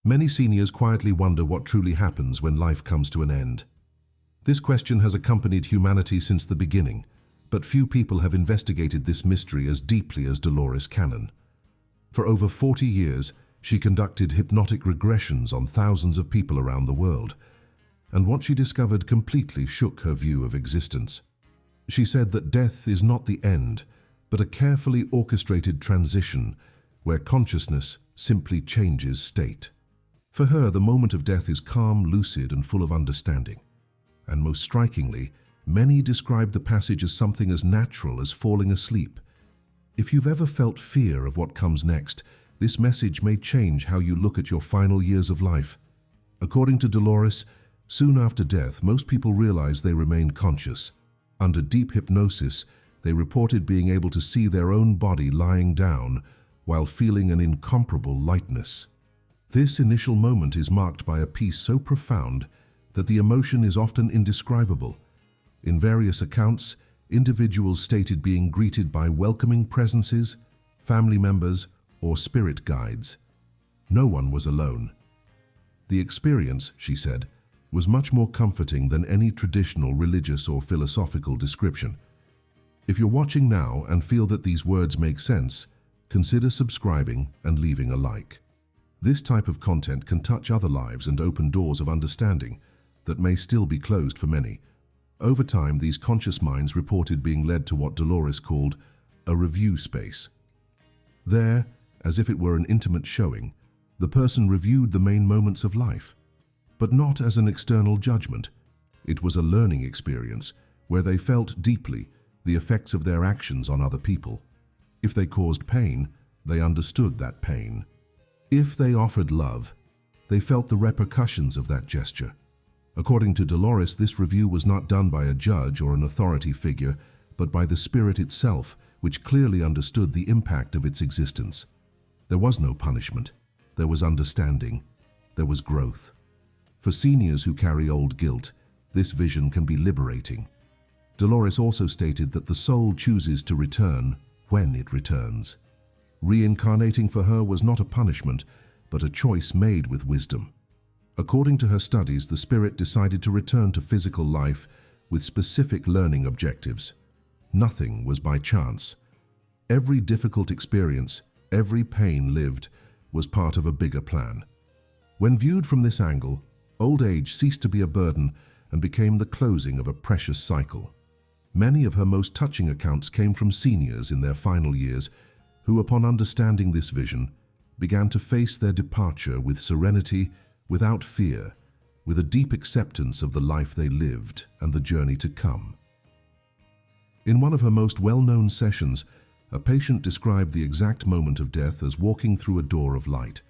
Many seniors quietly wonder what truly happens when life comes to an end. This question has accompanied humanity since the beginning, but few people have investigated this mystery as deeply as Dolores Cannon. For over 40 years, she conducted hypnotic regressions on thousands of people around the world, and what she discovered completely shook her view of existence. She said that death is not the end, but a carefully orchestrated transition where consciousness simply changes state. For her, the moment of death is calm, lucid, and full of understanding. And most strikingly, many describe the passage as something as natural as falling asleep. If you've ever felt fear of what comes next, this message may change how you look at your final years of life. According to Dolores, soon after death, most people realize they remain conscious. Under deep hypnosis, they reported being able to see their own body lying down while feeling an incomparable lightness. This initial moment is marked by a peace so profound that the emotion is often indescribable. In various accounts, individuals stated being greeted by welcoming presences, family members, or spirit guides. No one was alone. The experience, she said, was much more comforting than any traditional religious or philosophical description. If you're watching now and feel that these words make sense, consider subscribing and leaving a like. This type of content can touch other lives and open doors of understanding that may still be closed for many. Over time, these conscious minds reported being led to what Dolores called a review space. There, as if it were an intimate showing, the person reviewed the main moments of life, but not as an external judgment. It was a learning experience where they felt deeply the effects of their actions on other people. If they caused pain, they understood that pain. If they offered love, they felt the repercussions of that gesture. According to Dolores, this review was not done by a judge or an authority figure, but by the spirit itself, which clearly understood the impact of its existence. There was no punishment. There was understanding. There was growth. For seniors who carry old guilt, this vision can be liberating. Dolores also stated that the soul chooses to return when it returns. Reincarnating for her was not a punishment, but a choice made with wisdom. According to her studies, the spirit decided to return to physical life with specific learning objectives. Nothing was by chance. Every difficult experience, every pain lived, was part of a bigger plan. When viewed from this angle, old age ceased to be a burden and became the closing of a precious cycle. Many of her most touching accounts came from seniors in their final years who, upon understanding this vision, began to face their departure with serenity, without fear, with a deep acceptance of the life they lived and the journey to come. In one of her most well-known sessions, a patient described the exact moment of death as walking through a door of light.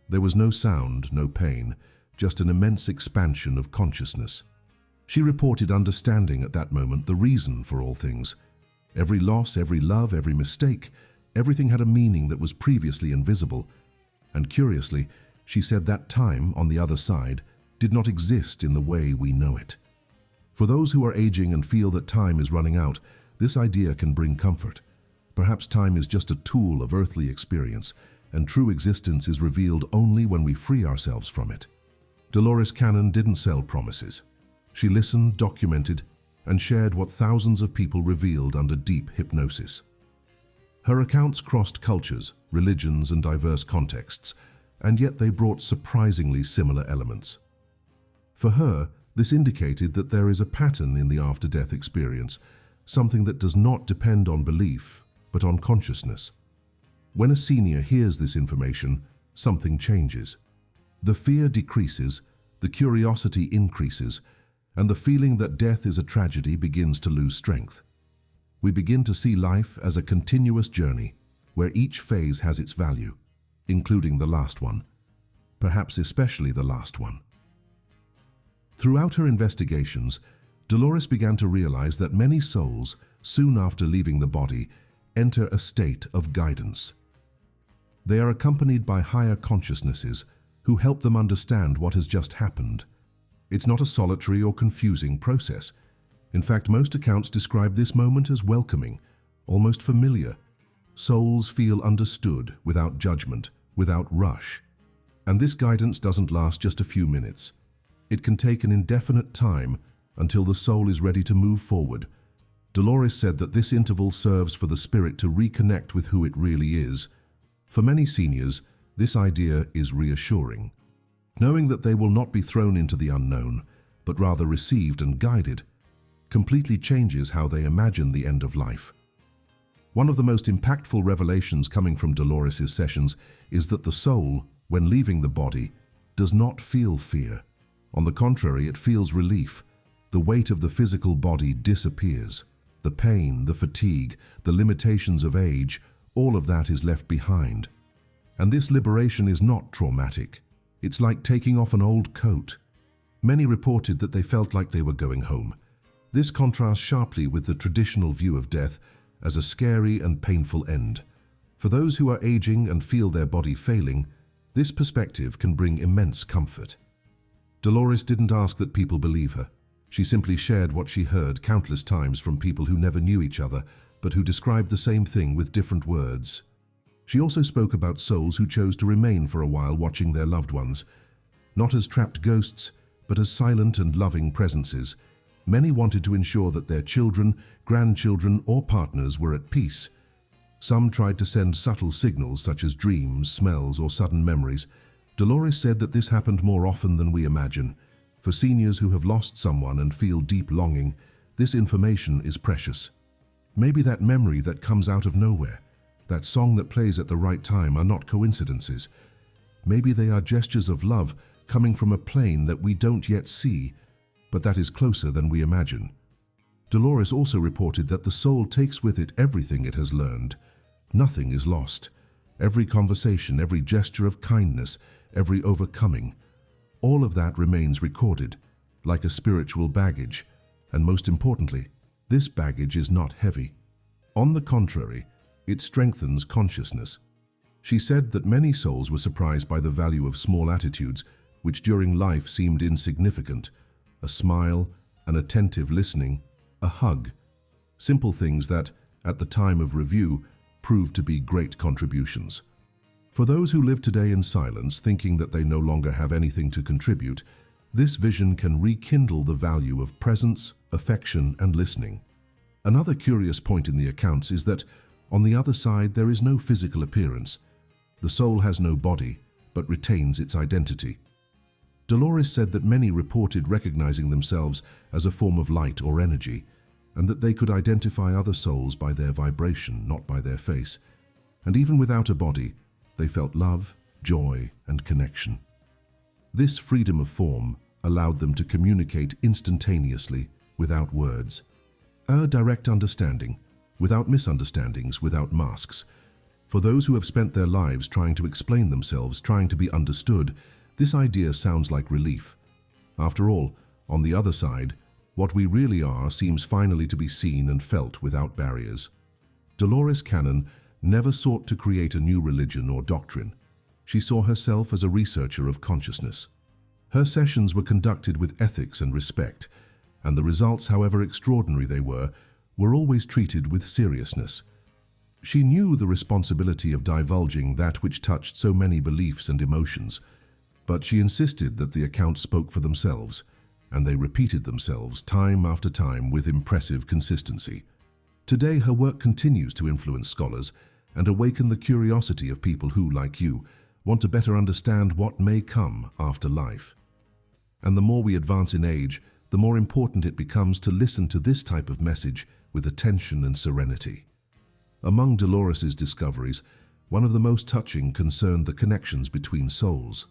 There was no sound, no pain, just an immense expansion of consciousness. She reported understanding at that moment the reason for all things. Every loss, every love, every mistake, everything had a meaning that was previously invisible. And curiously, she said that time, on the other side, did not exist in the way we know it. For those who are aging and feel that time is running out, this idea can bring comfort. Perhaps time is just a tool of earthly experience, and true existence is revealed only when we free ourselves from it. Dolores Cannon didn't sell promises. She listened, documented, and shared what thousands of people revealed under deep hypnosis. Her accounts crossed cultures, religions, and diverse contexts, and yet they brought surprisingly similar elements. For her, this indicated that there is a pattern in the after-death experience, something that does not depend on belief, but on consciousness. When a senior hears this information, something changes. The fear decreases, the curiosity increases, and the feeling that death is a tragedy begins to lose strength. We begin to see life as a continuous journey, where each phase has its value, including the last one, perhaps especially the last one. Throughout her investigations, Dolores began to realize that many souls, soon after leaving the body, enter a state of guidance. They are accompanied by higher consciousnesses who help them understand what has just happened. It's not a solitary or confusing process. In fact, most accounts describe this moment as welcoming, almost familiar. Souls feel understood without judgment, without rush. And this guidance doesn't last just a few minutes. It can take an indefinite time until the soul is ready to move forward. Dolores said that this interval serves for the spirit to reconnect with who it really is. For many seniors, this idea is reassuring. Knowing that they will not be thrown into the unknown, but rather received and guided, completely changes how they imagine the end of life. One of the most impactful revelations coming from Dolores' sessions is that the soul, when leaving the body, does not feel fear. On the contrary, it feels relief. The weight of the physical body disappears. The pain, the fatigue, the limitations of age, all of that is left behind. And this liberation is not traumatic. It's like taking off an old coat. Many reported that they felt like they were going home. This contrasts sharply with the traditional view of death as a scary and painful end. For those who are aging and feel their body failing, this perspective can bring immense comfort. Dolores didn't ask that people believe her. She simply shared what she heard countless times from people who never knew each other, but who described the same thing with different words. She also spoke about souls who chose to remain for a while watching their loved ones, not as trapped ghosts, but as silent and loving presences. Many wanted to ensure that their children, grandchildren, or partners were at peace. Some tried to send subtle signals such as dreams, smells, or sudden memories. Dolores said that this happened more often than we imagine. For seniors who have lost someone and feel deep longing, this information is precious. Maybe that memory that comes out of nowhere, that song that plays at the right time, are not coincidences. Maybe they are gestures of love coming from a plane that we don't yet see, but that is closer than we imagine. Dolores also reported that the soul takes with it everything it has learned. Nothing is lost. Every conversation, every gesture of kindness, every overcoming, all of that remains recorded, like a spiritual baggage. And most importantly, this baggage is not heavy. On the contrary, it strengthens consciousness. She said that many souls were surprised by the value of small attitudes, which during life seemed insignificant. A smile, an attentive listening, a hug. Simple things that, at the time of review, proved to be great contributions. For those who live today in silence, thinking that they no longer have anything to contribute, this vision can rekindle the value of presence, affection, and listening. Another curious point in the accounts is that, on the other side, there is no physical appearance. The soul has no body, but retains its identity. Dolores said that many reported recognizing themselves as a form of light or energy, and that they could identify other souls by their vibration, not by their face. And even without a body, they felt love, joy, and connection. This freedom of form allowed them to communicate instantaneously, without words. A direct understanding, without misunderstandings, without masks. For those who have spent their lives trying to explain themselves, trying to be understood, this idea sounds like relief. After all, on the other side, what we really are seems finally to be seen and felt without barriers. Dolores Cannon never sought to create a new religion or doctrine. She saw herself as a researcher of consciousness. Her sessions were conducted with ethics and respect, and the results, however extraordinary they were always treated with seriousness. She knew the responsibility of divulging that which touched so many beliefs and emotions, but she insisted that the accounts spoke for themselves, and they repeated themselves time after time with impressive consistency. Today, her work continues to influence scholars and awaken the curiosity of people who, like you, want to better understand what may come after life. And the more we advance in age, the more important it becomes to listen to this type of message with attention and serenity. Among Dolores' discoveries, one of the most touching concerned the connections between souls.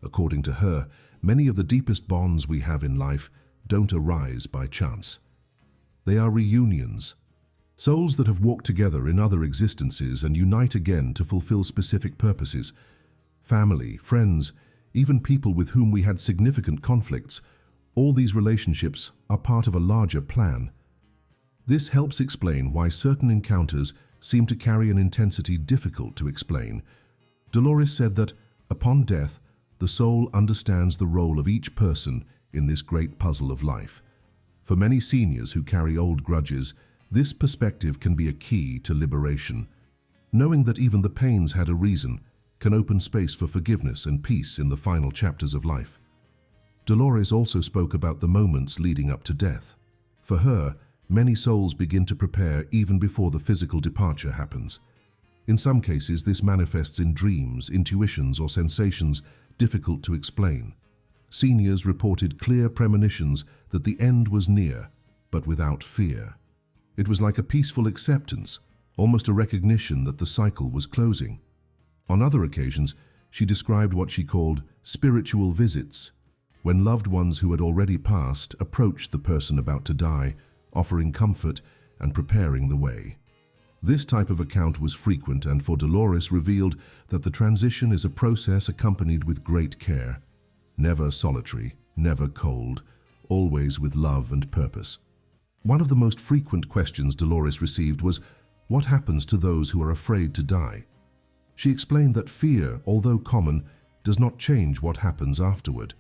According to her, many of the deepest bonds we have in life don't arise by chance. They are reunions. Souls that have walked together in other existences and unite again to fulfill specific purposes. Family, friends, even people with whom we had significant conflicts, all these relationships are part of a larger plan. This helps explain why certain encounters seem to carry an intensity difficult to explain. Dolores said that, upon death, the soul understands the role of each person in this great puzzle of life. For many seniors who carry old grudges, this perspective can be a key to liberation. Knowing that even the pains had a reason, can open space for forgiveness and peace in the final chapters of life. Dolores also spoke about the moments leading up to death. For her, many souls begin to prepare even before the physical departure happens. In some cases, this manifests in dreams, intuitions, or sensations difficult to explain. Seniors reported clear premonitions that the end was near, but without fear. It was like a peaceful acceptance, almost a recognition that the cycle was closing. On other occasions, she described what she called spiritual visits, when loved ones who had already passed approached the person about to die, offering comfort and preparing the way. This type of account was frequent, and for Dolores revealed that the transition is a process accompanied with great care. Never solitary, never cold, always with love and purpose. One of the most frequent questions Dolores received was, what happens to those who are afraid to die? She explained that fear, although common, does not change what happens afterward,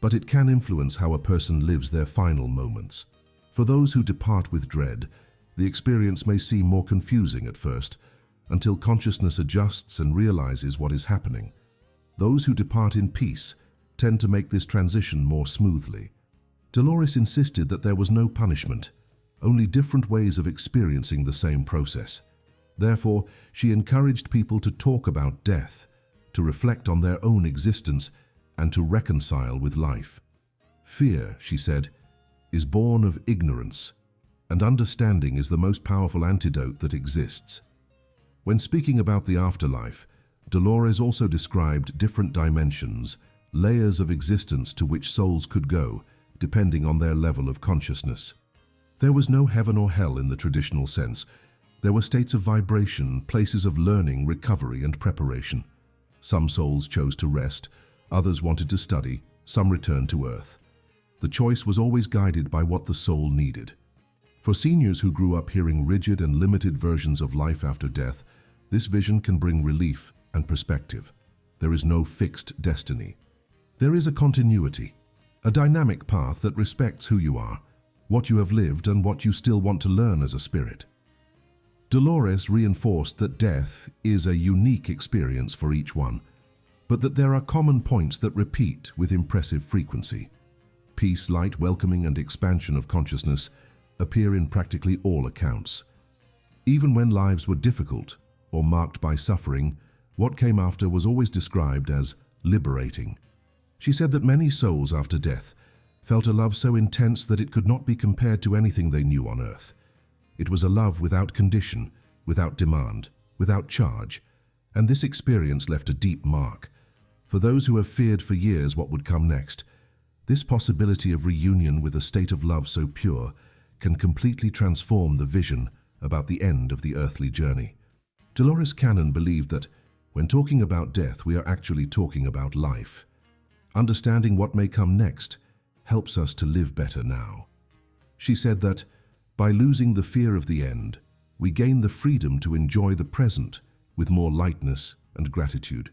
but it can influence how a person lives their final moments. For those who depart with dread, the experience may seem more confusing at first, until consciousness adjusts and realizes what is happening. Those who depart in peace tend to make this transition more smoothly. Dolores insisted that there was no punishment, only different ways of experiencing the same process. Therefore, she encouraged people to talk about death, to reflect on their own existence, and to reconcile with life. Fear, she said, is born of ignorance, and understanding is the most powerful antidote that exists. When speaking about the afterlife, Dolores also described different dimensions, layers of existence to which souls could go, depending on their level of consciousness. There was no heaven or hell in the traditional sense. There were states of vibration, places of learning, recovery, and preparation. Some souls chose to rest, others wanted to study, some returned to earth. The choice was always guided by what the soul needed. For seniors who grew up hearing rigid and limited versions of life after death, this vision can bring relief and perspective. There is no fixed destiny. There is a continuity, a dynamic path that respects who you are, what you have lived, and what you still want to learn as a spirit. Dolores reinforced that death is a unique experience for each one, but that there are common points that repeat with impressive frequency. Peace, light, welcoming, and expansion of consciousness appear in practically all accounts. Even when lives were difficult or marked by suffering, what came after was always described as liberating. She said that many souls after death felt a love so intense that it could not be compared to anything they knew on earth. It was a love without condition, without demand, without charge, and this experience left a deep mark. For those who have feared for years what would come next, this possibility of reunion with a state of love so pure can completely transform the vision about the end of the earthly journey. Dolores Cannon believed that when talking about death, we are actually talking about life. Understanding what may come next helps us to live better now. She said that by losing the fear of the end, we gain the freedom to enjoy the present with more lightness and gratitude.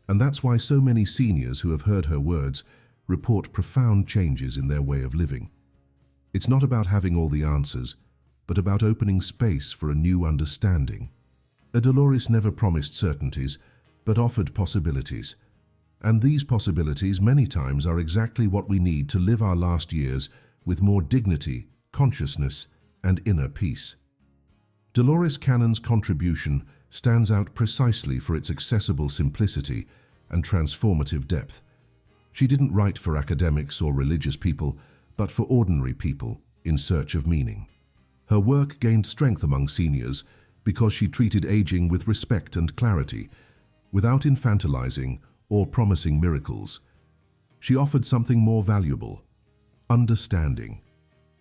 And that's why so many seniors who have heard her words report profound changes in their way of living. It's not about having all the answers, but about opening space for a new understanding. Dolores never promised certainties, but offered possibilities. And these possibilities many times are exactly what we need to live our last years with more dignity, consciousness, and inner peace. Dolores Cannon's contribution stands out precisely for its accessible simplicity and transformative depth. She didn't write for academics or religious people, but for ordinary people in search of meaning. Her work gained strength among seniors because she treated aging with respect and clarity, without infantilizing or promising miracles. She offered something more valuable: understanding.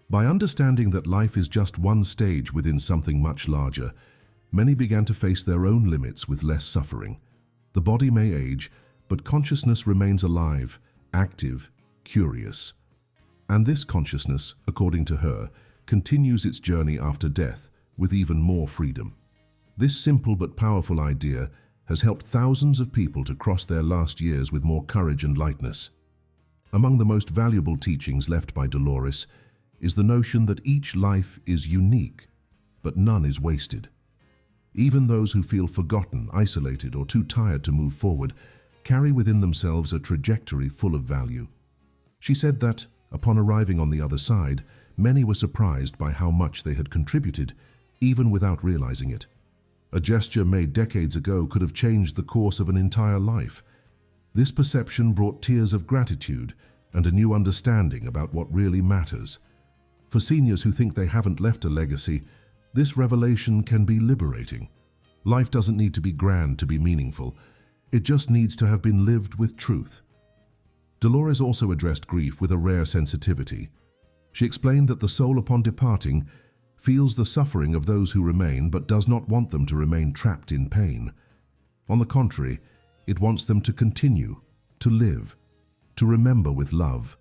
By understanding that life is just one stage within something much larger, many began to face their own limits with less suffering. The body may age, but consciousness remains alive, active, curious. And this consciousness, according to her, continues its journey after death with even more freedom. This simple but powerful idea has helped thousands of people to cross their last years with more courage and lightness. Among the most valuable teachings left by Dolores is the notion that each life is unique, but none is wasted. Even those who feel forgotten, isolated, or too tired to move forward carry within themselves a trajectory full of value. She said that, upon arriving on the other side, many were surprised by how much they had contributed, even without realizing it. A gesture made decades ago could have changed the course of an entire life. This perception brought tears of gratitude and a new understanding about what really matters. For seniors who think they haven't left a legacy, this revelation can be liberating. Life doesn't need to be grand to be meaningful. It just needs to have been lived with truth. Dolores also addressed grief with a rare sensitivity. She explained that the soul, upon departing, feels the suffering of those who remain but does not want them to remain trapped in pain. On the contrary, it wants them to continue, to live, to remember with love,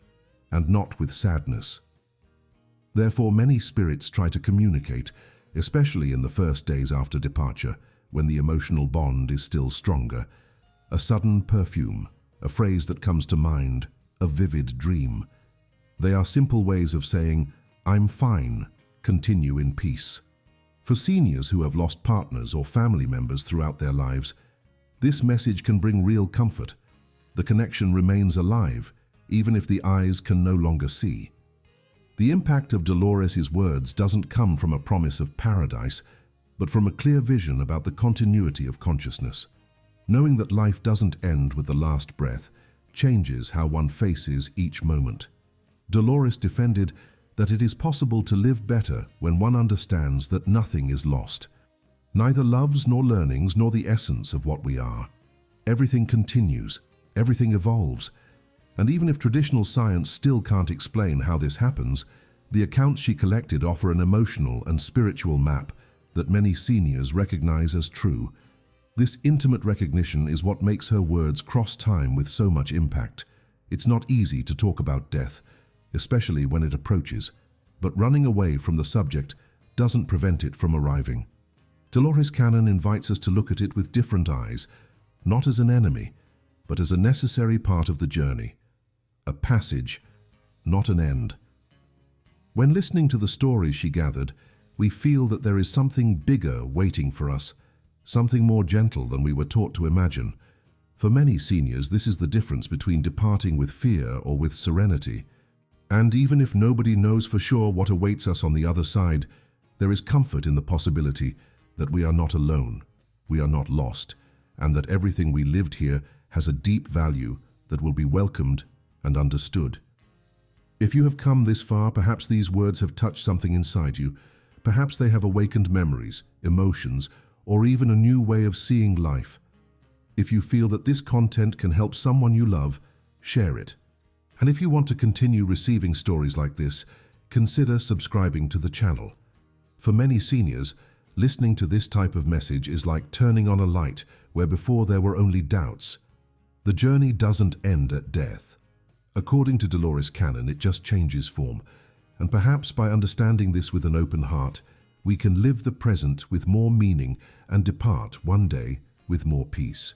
and not with sadness. Therefore, many spirits try to communicate, especially in the first days after departure, when the emotional bond is still stronger. A sudden perfume, a phrase that comes to mind, a vivid dream. They are simple ways of saying, "I'm fine, continue in peace." For seniors who have lost partners or family members throughout their lives, this message can bring real comfort. The connection remains alive, even if the eyes can no longer see. The impact of Dolores' words doesn't come from a promise of paradise, but from a clear vision about the continuity of consciousness. Knowing that life doesn't end with the last breath changes how one faces each moment. Dolores defended that it is possible to live better when one understands that nothing is lost. Neither loves nor learnings nor the essence of what we are. Everything continues, everything evolves, and even if traditional science still can't explain how this happens, the accounts she collected offer an emotional and spiritual map that many seniors recognize as true. This intimate recognition is what makes her words cross time with so much impact. It's not easy to talk about death, especially when it approaches, but running away from the subject doesn't prevent it from arriving. Dolores Cannon invites us to look at it with different eyes, not as an enemy, but as a necessary part of the journey, a passage, not an end. When listening to the stories she gathered, we feel that there is something bigger waiting for us, something more gentle than we were taught to imagine. For many seniors, this is the difference between departing with fear or with serenity. And even if nobody knows for sure what awaits us on the other side, there is comfort in the possibility that we are not alone, we are not lost, and that everything we lived here has a deep value that will be welcomed and understood. If you have come this far, perhaps these words have touched something inside you. Perhaps they have awakened memories, emotions, or even a new way of seeing life. If you feel that this content can help someone you love, share it. And if you want to continue receiving stories like this, consider subscribing to the channel. For many seniors, listening to this type of message is like turning on a light where before there were only doubts. The journey doesn't end at death. According to Dolores Cannon, it just changes form. And perhaps by understanding this with an open heart, we can live the present with more meaning and depart one day with more peace.